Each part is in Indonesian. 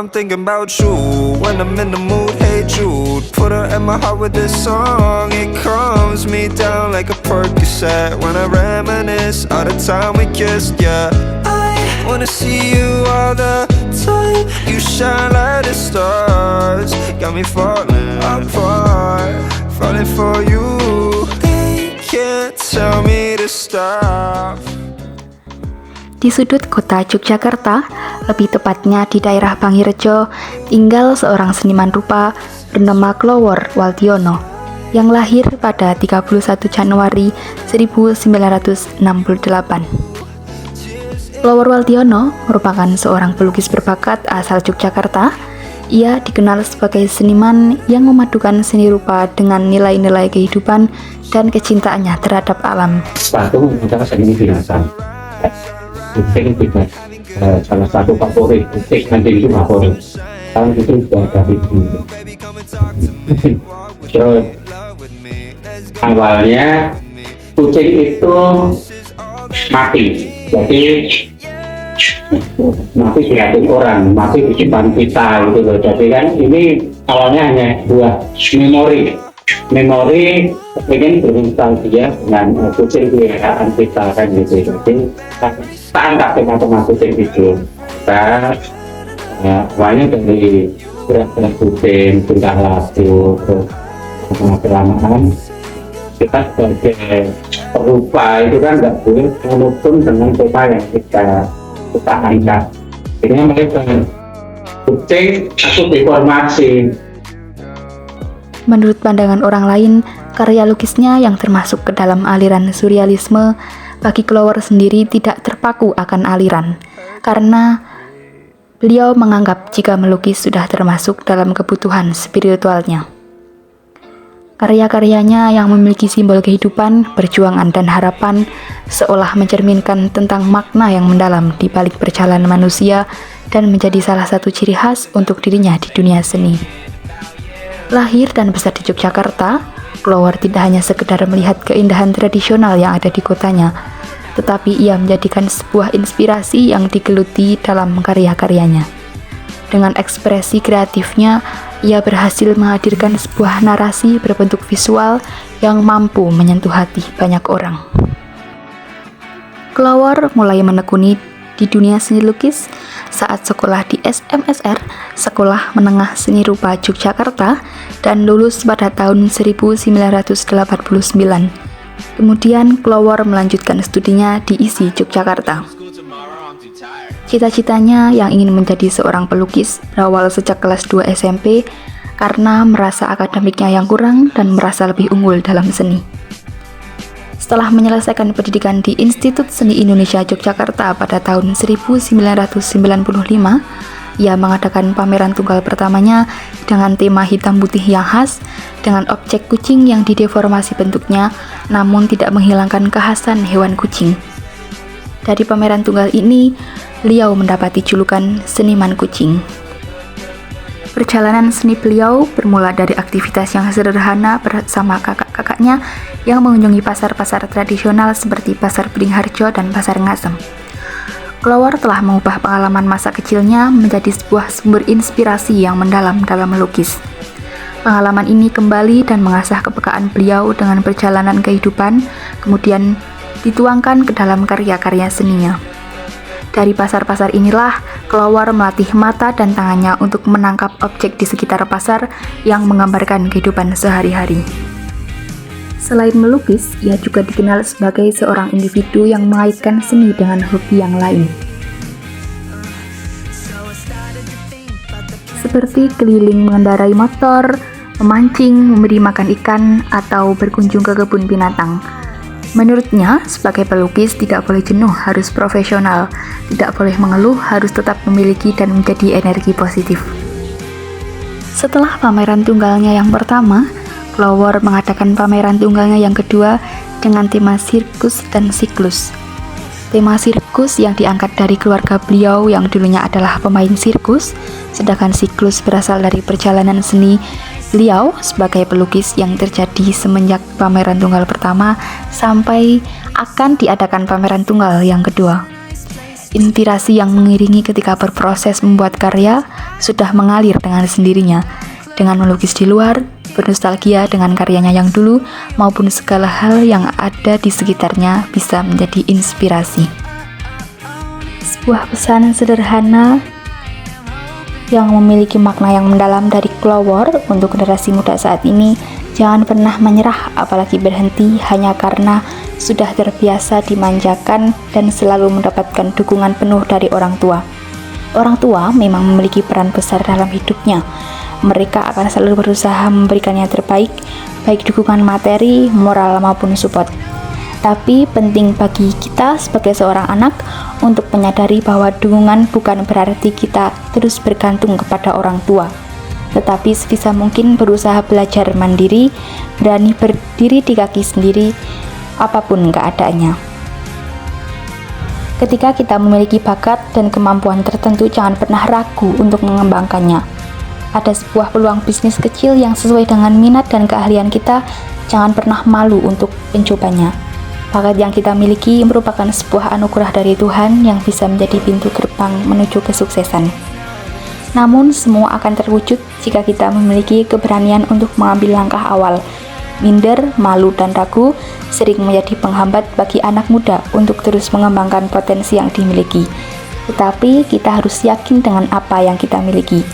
I'm thinking about you when I'm in the mood. Hey Jude, put her in my heart with this song. It calms me down like a Percocet when I reminisce all the time we kissed. Yeah, I wanna see you all the time. You shine like the stars, got me falling apart, falling for you. They can't tell me to stop. Di sudut kota Yogyakarta, lebih tepatnya di daerah Bangirejo, tinggal seorang seniman rupa bernama Klowor Waldiono yang lahir pada 31 Januari 1968. Klowor Waldiono merupakan seorang pelukis berbakat asal Yogyakarta. Ia dikenal sebagai seniman yang memadukan seni rupa dengan nilai-nilai kehidupan dan kecintaannya terhadap alam. Patung adalah seni binatang. Kucing juga salah satu favorit. Kucing nanti itu favorit. Sekarang itu sudah dari dulu. Terus awalnya kucing itu mati. Jadi mati diatur orang, mati di depan kita gitu loh. Jadi kan ini awalnya hanya buah memori pengen bernostalgia dengan kucing peliharaan kita kan gitu. Jadi kita angkat tema kucing itu. Kita awalnya dari gerak-gerak kucing, tingkah laku, terus kelamaan kita sebagai perupa itu kan nggak boleh monotone dengan tema yang kita angkat. Ini mereka kucing aku deformasi. Menurut pandangan orang lain, karya lukisnya yang termasuk ke dalam aliran surrealisme, bagi Klowor sendiri tidak terpaku akan aliran, karena beliau menganggap jika melukis sudah termasuk dalam kebutuhan spiritualnya. Karya-karyanya yang memiliki simbol kehidupan, perjuangan, dan harapan seolah mencerminkan tentang makna yang mendalam di balik perjalanan manusia dan menjadi salah satu ciri khas untuk dirinya di dunia seni. Lahir dan besar di Yogyakarta, Klowor tidak hanya sekedar melihat keindahan tradisional yang ada di kotanya, tetapi ia menjadikan sebuah inspirasi yang digeluti dalam karya-karyanya. Dengan ekspresi kreatifnya, ia berhasil menghadirkan sebuah narasi berbentuk visual yang mampu menyentuh hati banyak orang. Klowor mulai menekuni di dunia seni lukis saat sekolah di SMSR, Sekolah Menengah Seni Rupa Yogyakarta, dan lulus pada tahun 1989. Kemudian Klowor melanjutkan studinya di ISI Yogyakarta. Cita-citanya yang ingin menjadi seorang pelukis berawal sejak kelas 2 SMP karena merasa akademiknya yang kurang dan merasa lebih unggul dalam seni. Setelah menyelesaikan pendidikan di Institut Seni Indonesia Yogyakarta pada tahun 1995, ia mengadakan pameran tunggal pertamanya dengan tema hitam putih yang khas, dengan objek kucing yang dideformasi bentuknya, namun tidak menghilangkan kekhasan hewan kucing. Dari pameran tunggal ini, beliau mendapati julukan seniman kucing. Perjalanan seni beliau bermula dari aktivitas yang sederhana bersama kakak-kakaknya yang mengunjungi pasar-pasar tradisional seperti Pasar Beringharjo dan Pasar Ngasem. Klowor telah mengubah pengalaman masa kecilnya menjadi sebuah sumber inspirasi yang mendalam dalam melukis. Pengalaman ini kembali dan mengasah kepekaan beliau dengan perjalanan kehidupan, kemudian dituangkan ke dalam karya-karya seninya. Dari pasar-pasar inilah, Klowor melatih mata dan tangannya untuk menangkap objek di sekitar pasar yang menggambarkan kehidupan sehari-hari. Selain melukis, ia juga dikenal sebagai seorang individu yang mengaitkan seni dengan hobi yang lain. Seperti keliling mengendarai motor, memancing, memberi makan ikan, atau berkunjung ke kebun binatang. Menurutnya, sebagai pelukis tidak boleh jenuh, harus profesional, tidak boleh mengeluh, harus tetap memiliki dan menjadi energi positif. Setelah pameran tunggalnya yang pertama, Klowor mengadakan pameran tunggalnya yang kedua dengan tema sirkus dan siklus. Tema sirkus yang diangkat dari keluarga beliau yang dulunya adalah pemain sirkus, sedangkan siklus berasal dari perjalanan seni beliau sebagai pelukis yang terjadi semenjak pameran tunggal pertama sampai akan diadakan pameran tunggal yang kedua. Inspirasi yang mengiringi ketika berproses membuat karya sudah mengalir dengan sendirinya, dengan melukis di luar, bernostalgia dengan karyanya yang dulu, maupun segala hal yang ada di sekitarnya bisa menjadi inspirasi. Sebuah pesan sederhana yang memiliki makna yang mendalam dari Clover untuk generasi muda saat ini. Jangan pernah menyerah, apalagi berhenti hanya karena sudah terbiasa dimanjakan dan selalu mendapatkan dukungan penuh dari orang tua. Orang tua memang memiliki peran besar dalam hidupnya. Mereka akan selalu berusaha memberikan yang terbaik, baik dukungan materi, moral maupun support. Tapi penting bagi kita sebagai seorang anak untuk menyadari bahwa dukungan bukan berarti kita terus bergantung kepada orang tua, tetapi sebisa mungkin berusaha belajar mandiri, berani berdiri di kaki sendiri, apapun keadaannya. Ketika kita memiliki bakat dan kemampuan tertentu, jangan pernah ragu untuk mengembangkannya. Ada sebuah peluang bisnis kecil yang sesuai dengan minat dan keahlian kita, jangan pernah malu untuk mencobanya. Bakat yang kita miliki merupakan sebuah anugerah dari Tuhan yang bisa menjadi pintu gerbang menuju kesuksesan. Namun semua akan terwujud jika kita memiliki keberanian untuk mengambil langkah awal. Minder, malu, dan ragu sering menjadi penghambat bagi anak muda untuk terus mengembangkan potensi yang dimiliki. Tetapi kita harus yakin dengan apa yang kita miliki.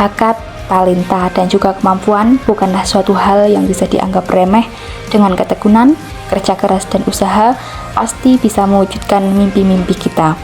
Bakat, talenta, dan juga kemampuan bukanlah suatu hal yang bisa dianggap remeh. Dengan ketekunan, kerja keras, dan usaha, pasti bisa mewujudkan mimpi-mimpi kita.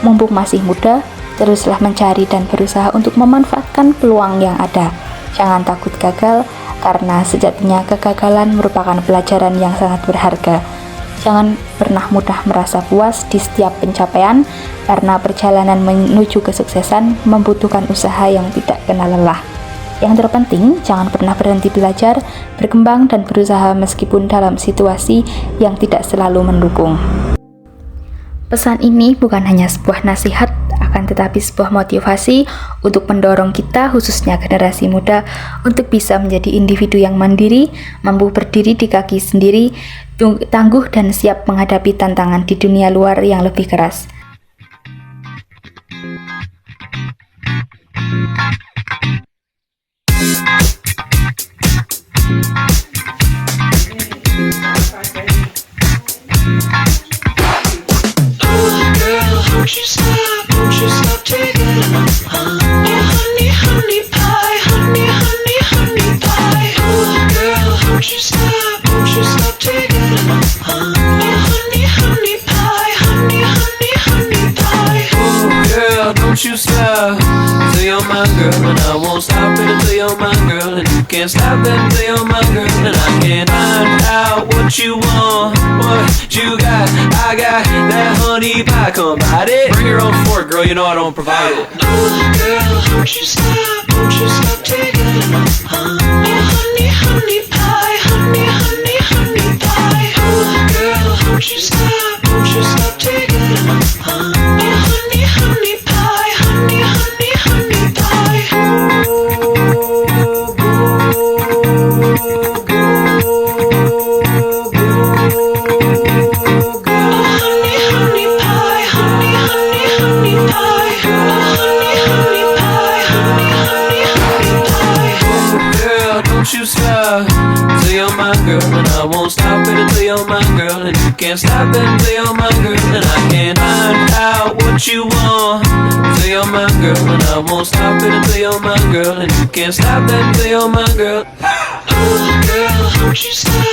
Mumpung masih muda, teruslah mencari dan berusaha untuk memanfaatkan peluang yang ada. Jangan takut gagal, karena sejatinya kegagalan merupakan pelajaran yang sangat berharga. Jangan pernah mudah merasa puas di setiap pencapaian, karena perjalanan menuju kesuksesan membutuhkan usaha yang tidak kenal lelah. Yang terpenting, jangan pernah berhenti belajar, berkembang, dan berusaha meskipun dalam situasi yang tidak selalu mendukung. Pesan ini bukan hanya sebuah nasihat, akan tetapi sebuah motivasi untuk mendorong kita, khususnya generasi muda, untuk bisa menjadi individu yang mandiri, mampu berdiri di kaki sendiri, tangguh dan siap menghadapi tantangan di dunia luar yang lebih keras. Won't you stop taking honey, honey pie, honey, honey, honey pie. Oh girl, won't you stop taking honey, honey pie, honey, honey, honey pie. Oh girl, don't you stop till you're my girl, and I won't stop it until you're my girl, and you can't stop it until you're my girl, and I can't find out what you want, what you got. I got that honey pie, come bite it. Bring your own fork, girl, you know I don't provide it. Oh girl, won't you stop taking honey, honey pie, honey, honey, honey pie. Oh girl, won't you stop taking honey, honey pie, honey, honey, honey pie. Don't you stop till you're my girl, and I won't stop it until you're my girl, and you can't stop it until you're my girl, and I can't find out what you want till you're my girl, and I won't stop it until you're my girl, and you can't stop it until you're my girl. Oh girl, don't you stop